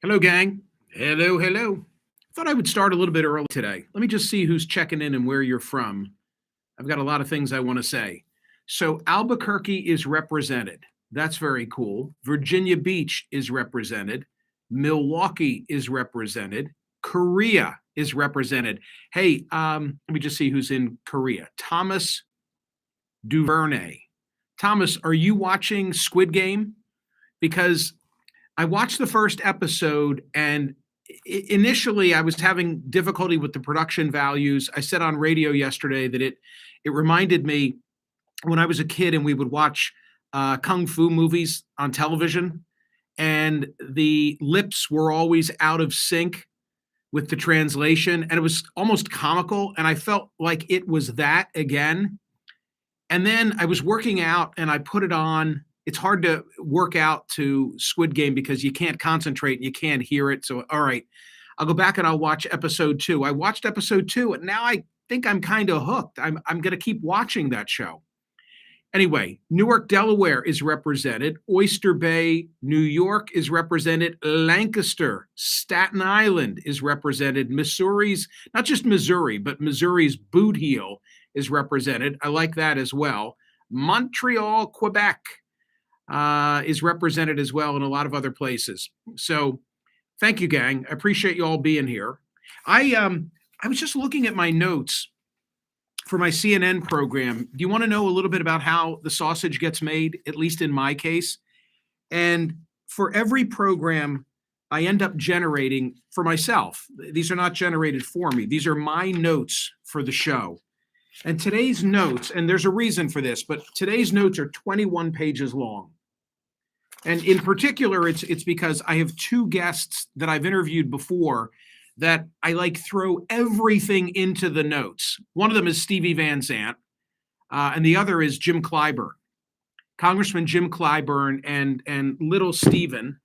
Hello, gang. Hello, hello. Thought I would start a little bit early today. Let me just see who's checking in and where you're from. I've got a lot of things I want to say. So, Albuquerque is represented. That's very cool. Virginia Beach is represented. Milwaukee is represented. Korea is represented. Hey, let me just see who's in Korea. Thomas Duvernay. Thomas, are you watching Squid Game? Because I watched the first episode and initially I was having difficulty with the production values. I said on radio yesterday that it reminded me when I was a kid and we would watch kung fu movies on television, and the lips were always out of sync with the translation, and it was almost comical. And I felt like it was that again. And then I was working out and I put it on. It's hard to work out to Squid Game because you can't concentrate and you can't hear it. So, all right, I'll go back and I'll watch episode 2. I watched episode 2 and now I think I'm kind of hooked. I'm going to keep watching that show. Anyway, Newark, Delaware is represented. Oyster Bay, New York is represented. Lancaster, Staten Island is represented. Missouri's, not just Missouri, but Missouri's Boot Heel is represented. I like that as well. Montreal, Quebec is represented as well, in a lot of other places. So thank you, gang. I appreciate you all being here. I was just looking at my notes for my CNN program. Do you want to know a little bit about how the sausage gets made, at least in my case? And for every program I end up generating for myself, these are not generated for me. These are my notes for the show. And today's notes, and there's a reason for this, but today's notes are 21 pages long. And in particular, it's because I have 2 guests that I've interviewed before that I like throw everything into the notes. One of them is Stevie Van Zandt, and the other is Jim Clyburn, Congressman Jim Clyburn, and little Stephen,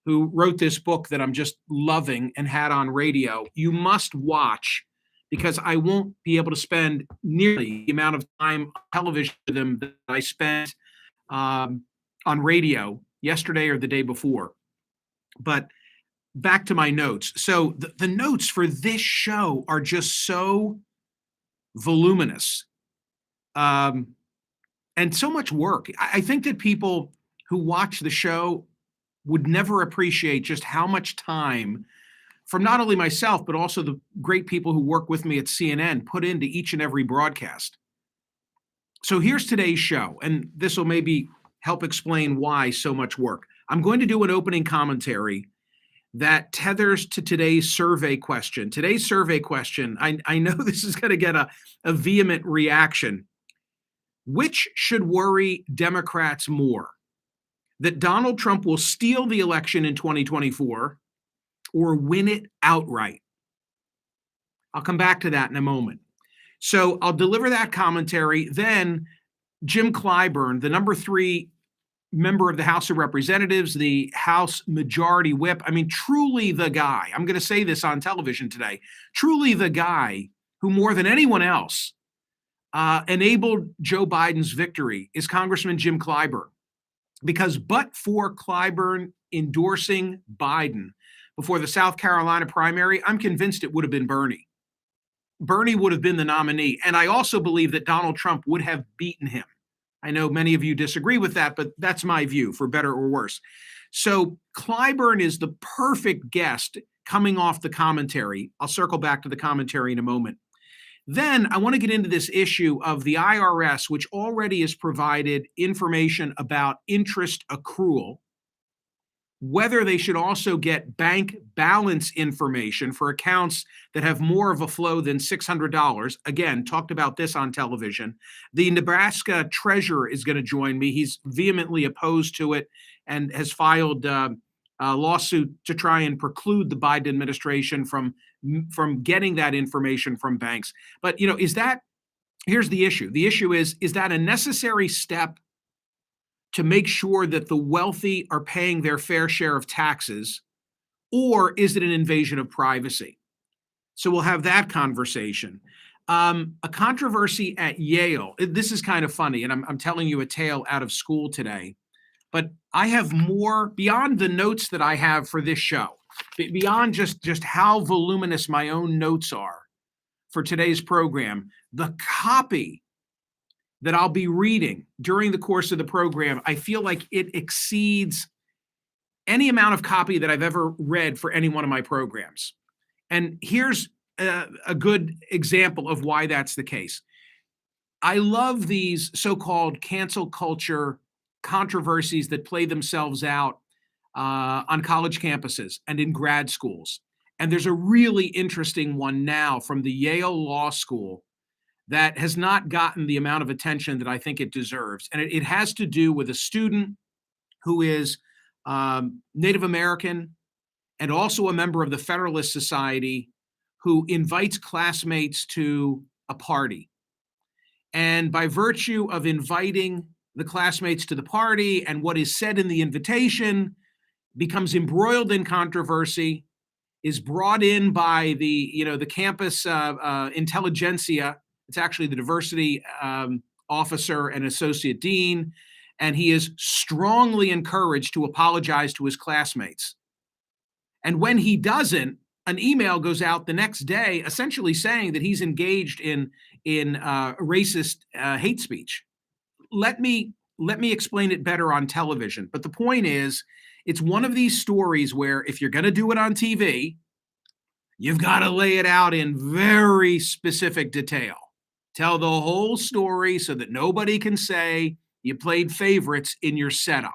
who wrote this book that I'm just loving and had on radio. You must watch, because I won't be able to spend nearly the amount of time on television with them that I spent on radio yesterday or the day before. But back to my notes. So the notes for this show are just so voluminous, and so much work. I think that people who watch the show would never appreciate just how much time from not only myself, but also the great people who work with me at CNN put into each and every broadcast. So here's today's show, and this will maybe help explain why so much work. I'm going to do an opening commentary that tethers to today's survey question. Today's survey question, I know this is going to get a vehement reaction. Which should worry Democrats more? That Donald Trump will steal the election in 2024 or win it outright? I'll come back to that in a moment. So I'll deliver that commentary. Then Jim Clyburn, the number 3 member of the House of Representatives, the House Majority Whip. I mean, truly the guy. I'm going to say this on television today. Truly the guy who, more than anyone else, enabled Joe Biden's victory is Congressman Jim Clyburn. Because but for Clyburn endorsing Biden before the South Carolina primary, I'm convinced it would have been Bernie. Bernie would have been the nominee. And I also believe that Donald Trump would have beaten him. I know many of you disagree with that, but that's my view, for better or worse. So Clyburn is the perfect guest coming off the commentary. I'll circle back to the commentary in a moment. Then I want to get into this issue of the IRS, which already has provided information about interest accrual, whether they should also get bank balance information for accounts that have more of a flow than $600. Again, talked about this on television. The Nebraska treasurer is going to join me. He's vehemently opposed to it and has filed a lawsuit to try and preclude the Biden administration from getting that information from banks. But, here's the issue. The issue is that a necessary step to make sure that the wealthy are paying their fair share of taxes, or is it an invasion of privacy? So we'll have that conversation. A controversy at Yale. This is kind of funny, and I'm telling you a tale out of school today. but I have more beyond the notes that I have for this show, beyond just how voluminous my own notes are for today's program. The copy that I'll be reading during the course of the program, I feel like it exceeds any amount of copy that I've ever read for any one of my programs. And here's a good example of why that's the case. I love these so-called cancel culture controversies that play themselves out on college campuses and in grad schools. And there's a really interesting one now from the Yale Law School that has not gotten the amount of attention that I think it deserves. And it has to do with a student who is Native American and also a member of the Federalist Society who invites classmates to a party. And by virtue of inviting the classmates to the party and what is said in the invitation becomes embroiled in controversy, is brought in by the campus intelligentsia. It's actually the diversity officer and associate dean, and he is strongly encouraged to apologize to his classmates. And when he doesn't, an email goes out the next day essentially saying that he's engaged in racist hate speech. Let me explain it better on television. But the point is, it's one of these stories where if you're going to do it on TV, you've got to lay it out in very specific detail. Tell the whole story so that nobody can say you played favorites in your setup.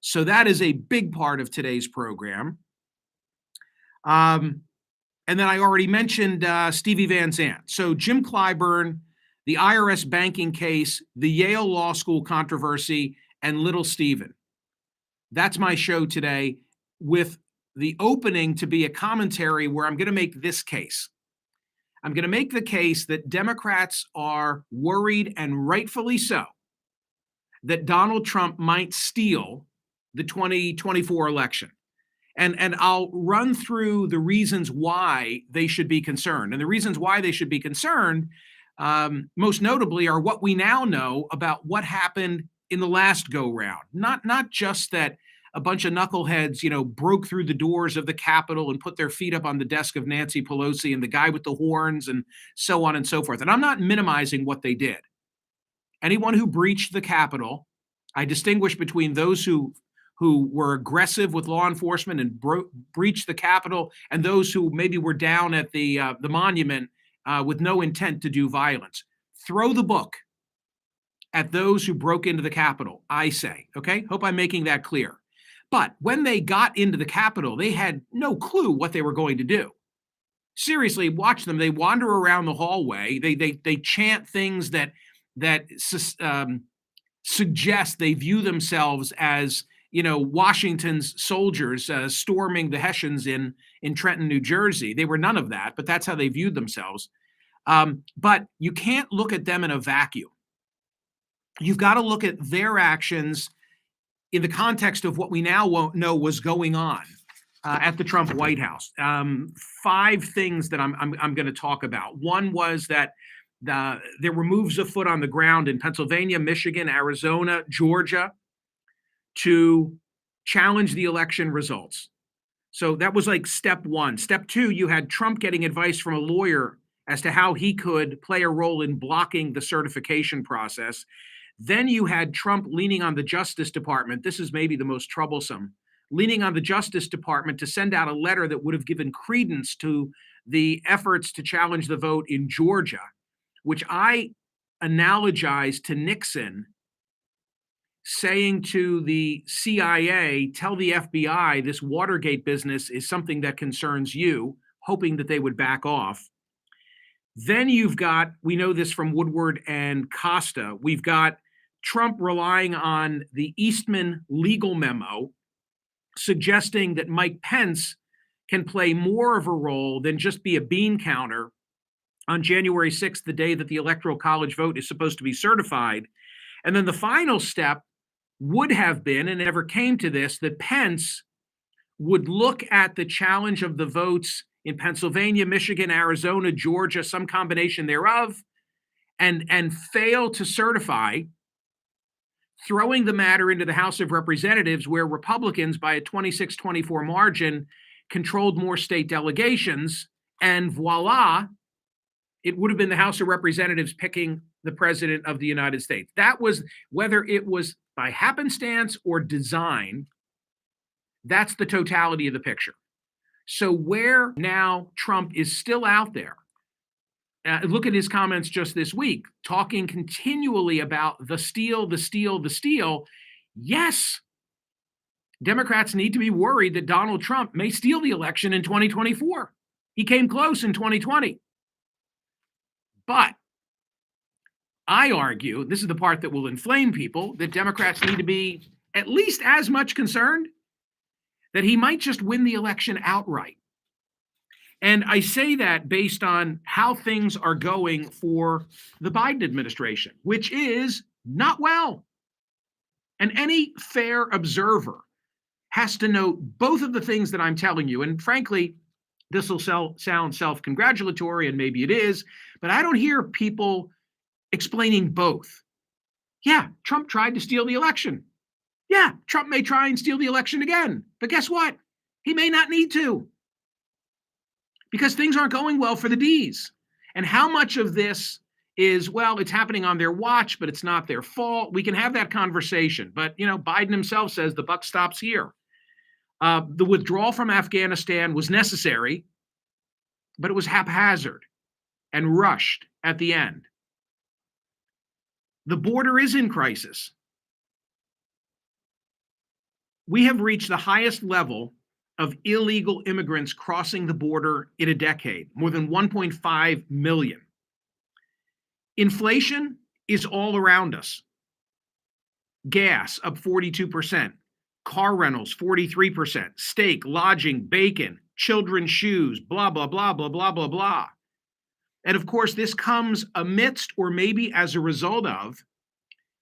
So that is a big part of today's program. And then I already mentioned Stevie Van Zandt. So Jim Clyburn, the IRS banking case, the Yale Law School controversy, and Little Steven. That's my show today, with the opening to be a commentary where I'm going to make this case. I'm going to make the case that Democrats are worried, and rightfully so, that Donald Trump might steal the 2024 election. And I'll run through the reasons why they should be concerned. And the reasons why they should be concerned, most notably, are what we now know about what happened in the last go-round. Not just that a bunch of knuckleheads, broke through the doors of the Capitol and put their feet up on the desk of Nancy Pelosi and the guy with the horns and so on and so forth. And I'm not minimizing what they did. Anyone who breached the Capitol, I distinguish between those who were aggressive with law enforcement and breached the Capitol, and those who maybe were down at the monument with no intent to do violence. Throw the book at those who broke into the Capitol, I say, okay? Hope I'm making that clear. But when they got into the Capitol, they had no clue what they were going to do. Seriously, watch them. They wander around the hallway. They chant things that suggest they view themselves as Washington's soldiers storming the Hessians in Trenton, New Jersey. They were none of that, but that's how they viewed themselves. But you can't look at them in a vacuum. You've got to look at their actions in the context of what we now know was going on at the Trump White House. 5 things that I'm going to talk about. One was that there were moves afoot on the ground in Pennsylvania, Michigan, Arizona, Georgia, to challenge the election results. So that was like step 1. Step 2, you had Trump getting advice from a lawyer as to how he could play a role in blocking the certification process. Then you had Trump leaning on the Justice Department. This is maybe the most troublesome. Leaning on the Justice Department to send out a letter that would have given credence to the efforts to challenge the vote in Georgia, which I analogize to Nixon saying to the CIA, tell the FBI this Watergate business is something that concerns you, hoping that they would back off. Then you've got, we know this from Woodward and Costa, we've got Trump relying on the Eastman legal memo, suggesting that Mike Pence can play more of a role than just be a bean counter on January 6th, the day that the Electoral College vote is supposed to be certified. And then the final step would have been, and it never came to this, that Pence would look at the challenge of the votes in Pennsylvania, Michigan, Arizona, Georgia, some combination thereof, and fail to certify, throwing the matter into the House of Representatives, where Republicans, by a 26-24 margin, controlled more state delegations, and voila, it would have been the House of Representatives picking the President of the United States. That was, whether it was by happenstance or design, that's the totality of the picture. So where now Trump is still out there, look at his comments just this week, talking continually about the steal, the steal, the steal. Yes, Democrats need to be worried that Donald Trump may steal the election in 2024. He came close in 2020. But I argue, this is the part that will inflame people, that Democrats need to be at least as much concerned that he might just win the election outright. And I say that based on how things are going for the Biden administration, which is not well. And any fair observer has to note both of the things that I'm telling you. And frankly, this will sound self-congratulatory, and maybe it is, but I don't hear people explaining both. Yeah, Trump tried to steal the election. Yeah, Trump may try and steal the election again. But guess what? He may not need to, because things aren't going well for the Ds. And how much of this is, well, it's happening on their watch, but it's not their fault? We can have that conversation. But, Biden himself says the buck stops here. The withdrawal from Afghanistan was necessary, but it was haphazard and rushed at the end. The border is in crisis. We have reached the highest level of illegal immigrants crossing the border in a decade, more than 1.5 million. Inflation is all around us. Gas up 42%, car rentals 43%, steak, lodging, bacon, children's shoes, blah, blah, blah, blah, blah, blah, blah. And of course, this comes amidst, or maybe as a result of,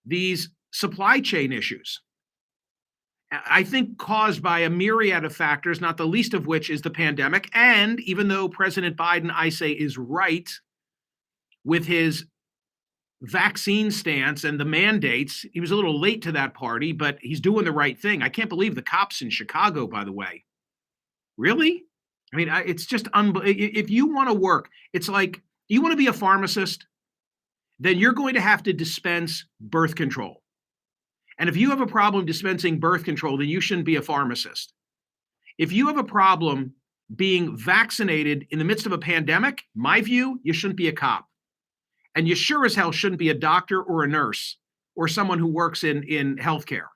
these supply chain issues. I think caused by a myriad of factors, not the least of which is the pandemic. And even though President Biden, I say, is right with his vaccine stance and the mandates, he was a little late to that party, but he's doing the right thing. I can't believe the cops in Chicago, by the way. Really? I mean, it's just unbelievable. If you want to work, it's like, you want to be a pharmacist, then you're going to have to dispense birth control. And if you have a problem dispensing birth control, then you shouldn't be a pharmacist. If you have a problem being vaccinated in the midst of a pandemic, my view, you shouldn't be a cop. And you sure as hell shouldn't be a doctor or a nurse or someone who works in healthcare.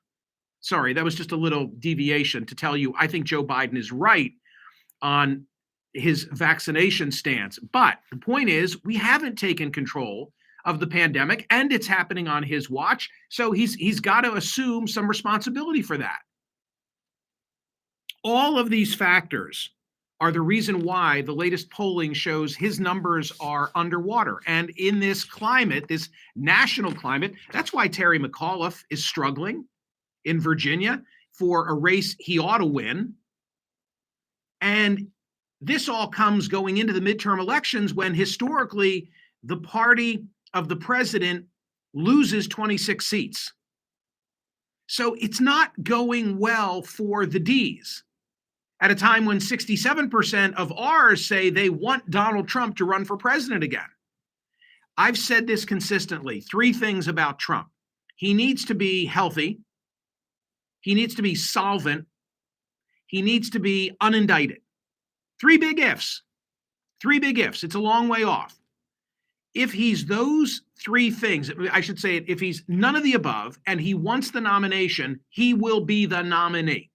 Sorry, that was just a little deviation to tell you I think Joe Biden is right on his vaccination stance. But the point is, we haven't taken control of the pandemic, and it's happening on his watch. So he's got to assume some responsibility for that. All of these factors are the reason why the latest polling shows his numbers are underwater. And in this climate, this national climate, that's why Terry McAuliffe is struggling in Virginia for a race he ought to win. And this all comes going into the midterm elections when historically the party of the president loses 26 seats. So it's not going well for the Ds at a time when 67% of ours say they want Donald Trump to run for president again. I've said this consistently, 3 things about Trump. He needs to be healthy. He needs to be solvent. He needs to be unindicted. 3 big ifs. 3 big ifs. It's a long way off. If he's those 3 things, I should say it, if he's none of the above and he wants the nomination, he will be the nominee.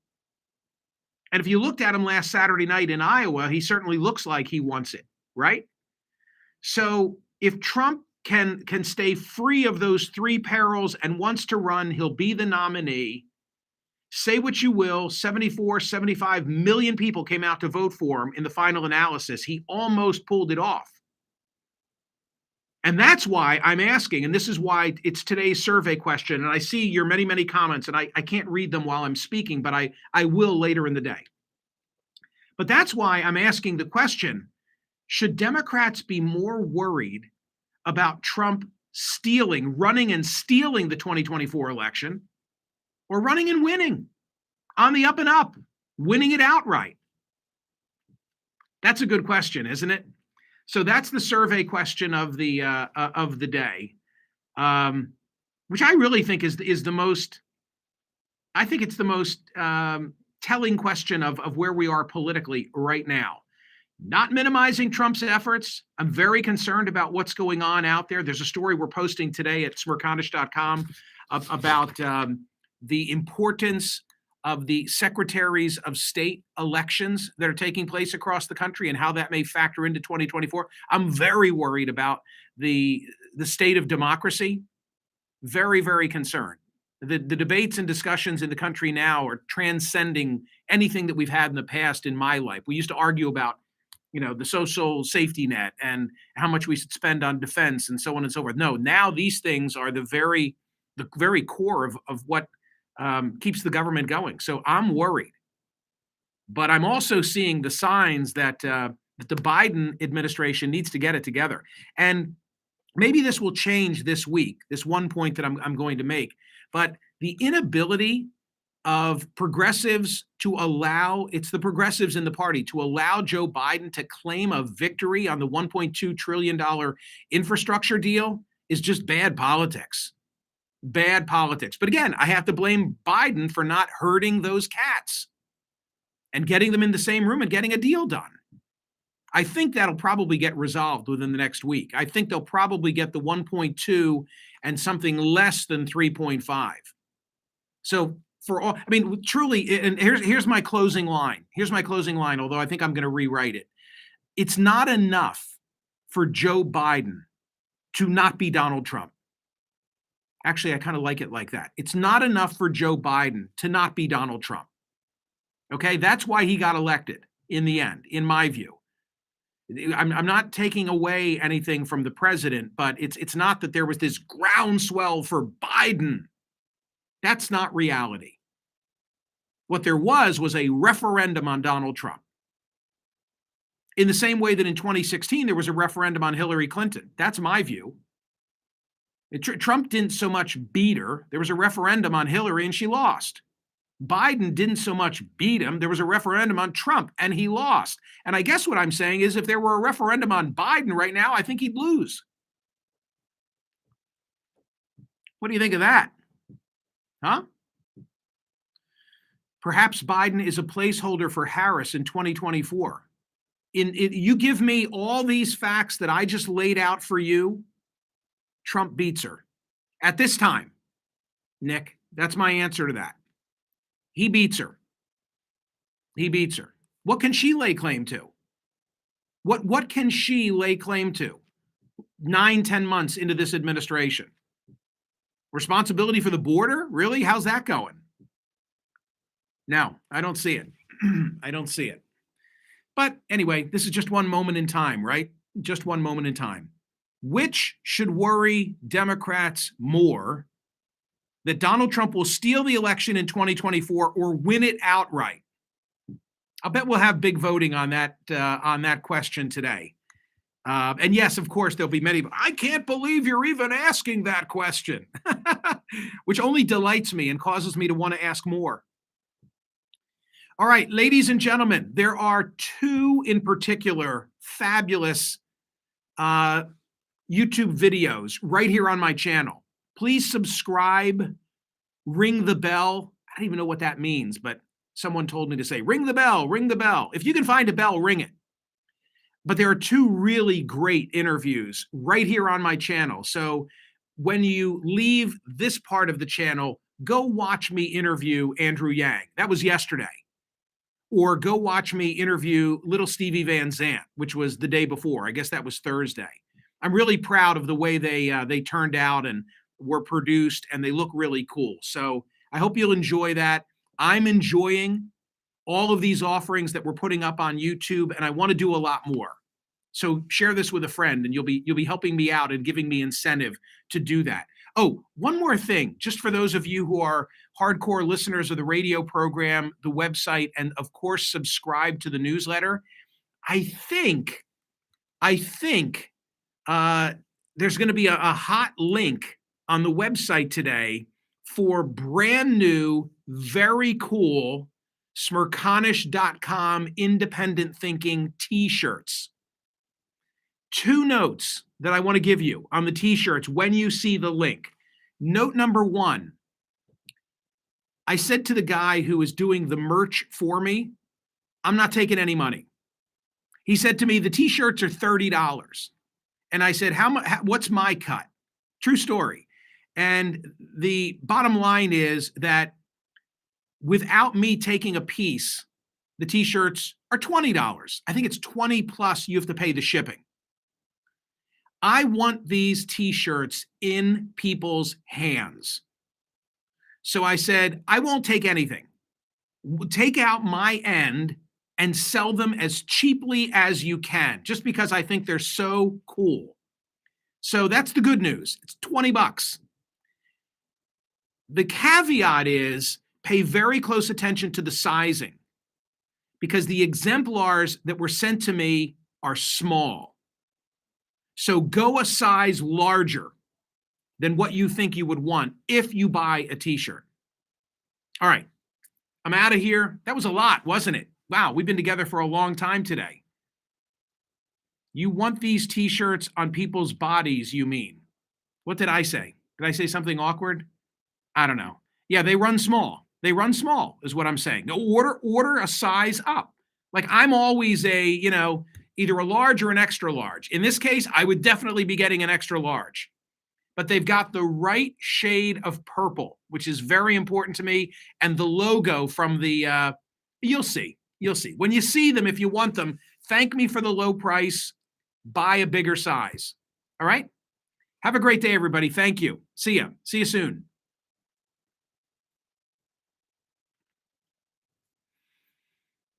And if you looked at him last Saturday night in Iowa, he certainly looks like he wants it, right? So if Trump can stay free of those 3 perils and wants to run, he'll be the nominee. Say what you will, 74, 75 million people came out to vote for him in the final analysis. He almost pulled it off. And that's why I'm asking, and this is why it's today's survey question, and I see your many, many comments, and I can't read them while I'm speaking, but I will later in the day. But that's why I'm asking the question, should Democrats be more worried about Trump running and stealing the 2024 election, or running and winning on the up and up, winning it outright? That's a good question, isn't it? So that's the survey question of the day, which I really think is the most. I think it's the most telling question of where we are politically right now. Not minimizing Trump's efforts. I'm very concerned about what's going on out there. There's a story we're posting today at Smerconish.com about the importance of the secretaries of state elections that are taking place across the country and how that may factor into 2024. I'm very worried about the state of democracy. Very, very concerned. The debates and discussions in the country now are transcending anything that we've had in the past in my life. We used to argue about, the social safety net and how much we should spend on defense and so on and so forth. No, now these things are the very core of what keeps the government going. So I'm worried, but I'm also seeing the signs that the Biden administration needs to get it together. And maybe this will change this week, this one point that I'm going to make, but the inability of progressives it's the progressives in the party to allow Joe Biden to claim a victory on the $1.2 trillion infrastructure deal is just bad politics. Bad politics. But again, I have to blame Biden for not herding those cats and getting them in the same room and getting a deal done. I think that'll probably get resolved within the next week. I think they'll probably get the 1.2 and something less than 3.5. So truly, and here's my closing line. Here's my closing line, although I think I'm going to rewrite it. It's not enough for Joe Biden to not be Donald Trump. Actually, I kind of like it like that. It's not enough for Joe Biden to not be Donald Trump. Okay, that's why he got elected in the end, in my view. I'm not taking away anything from the president, but it's not that there was this groundswell for Biden. That's not reality. What there was a referendum on Donald Trump. In the same way that in 2016, there was a referendum on Hillary Clinton. That's my view. Trump didn't so much beat her. There was a referendum on Hillary and she lost. Biden didn't so much beat him. There was a referendum on Trump and he lost. And I guess what I'm saying is if there were a referendum on Biden right now, I think he'd lose. What do you think of that? Huh? Perhaps Biden is a placeholder for Harris in 2024. You give me all these facts that I just laid out for you, Trump beats her. At this time, Nick, that's my answer to that. He beats her. He beats her. What can she lay claim to? What can she lay claim to 9-10 months into this administration? Responsibility for the border? Really? How's that going? No, I don't see it. I don't see it. But anyway, this is just one moment in time, right? Just one moment in time. Which should worry Democrats more? That Donald Trump will steal the election in 2024 or win it outright? I'll bet we'll have big voting on that question today. And yes, of course, there'll be many. I can't believe you're even asking that question, which only delights me and causes me to want to ask more. All right, ladies and gentlemen, there are two in particular fabulous YouTube videos right here on my channel. Please subscribe, ring the bell. I don't even know what that means, but someone told me to say, ring the bell, ring the bell. If you can find a bell, ring it. But there are two really great interviews right here on my channel. So when you leave this part of the channel, go watch me interview Andrew Yang. That was yesterday. Or go watch me interview little Stevie Van Zandt, which was the day before. I guess that was Thursday. I'm really proud of the way they turned out and were produced, and they look really cool. So I hope you'll enjoy that. I'm enjoying all of these offerings that we're putting up on YouTube, and I want to do a lot more. So share this with a friend, and you'll be helping me out and giving me incentive to do that. Oh, one more thing, just for those of you who are hardcore listeners of the radio program, the website, and of course, subscribe to the newsletter. I think there's going to be a hot link on the website today for brand new, very cool Smerconish.com independent thinking t-shirts. 2 notes that I want to give you on the t-shirts when you see the link. Note number 1, I said to the guy who was doing the merch for me, I'm not taking any money. He said to me, the t-shirts are $30. And I said, what's my cut? True story. And the bottom line is that without me taking a piece, the t-shirts are $20. I think it's 20 plus you have to pay the shipping. I want these t-shirts in people's hands. So I said, I won't take anything. Take out my end and sell them as cheaply as you can, just because I think they're so cool. So that's the good news. It's $20. The caveat is pay very close attention to the sizing, because the exemplars that were sent to me are small. So go a size larger than what you think you would want if you buy a t-shirt. All right, I'm out of here. That was a lot, wasn't it? Wow, we've been together for a long time today. You want these t-shirts on people's bodies, you mean? What did I say? Did I say something awkward? I don't know. Yeah, they run small. They run small is what I'm saying. No, order a size up. Like I'm always either a large or an extra large. In this case, I would definitely be getting an extra large. But they've got the right shade of purple, which is very important to me, and the logo from the you'll see. You'll see. When you see them, if you want them, thank me for the low price. Buy a bigger size. All right? Have a great day, everybody. Thank you. See ya. See you soon.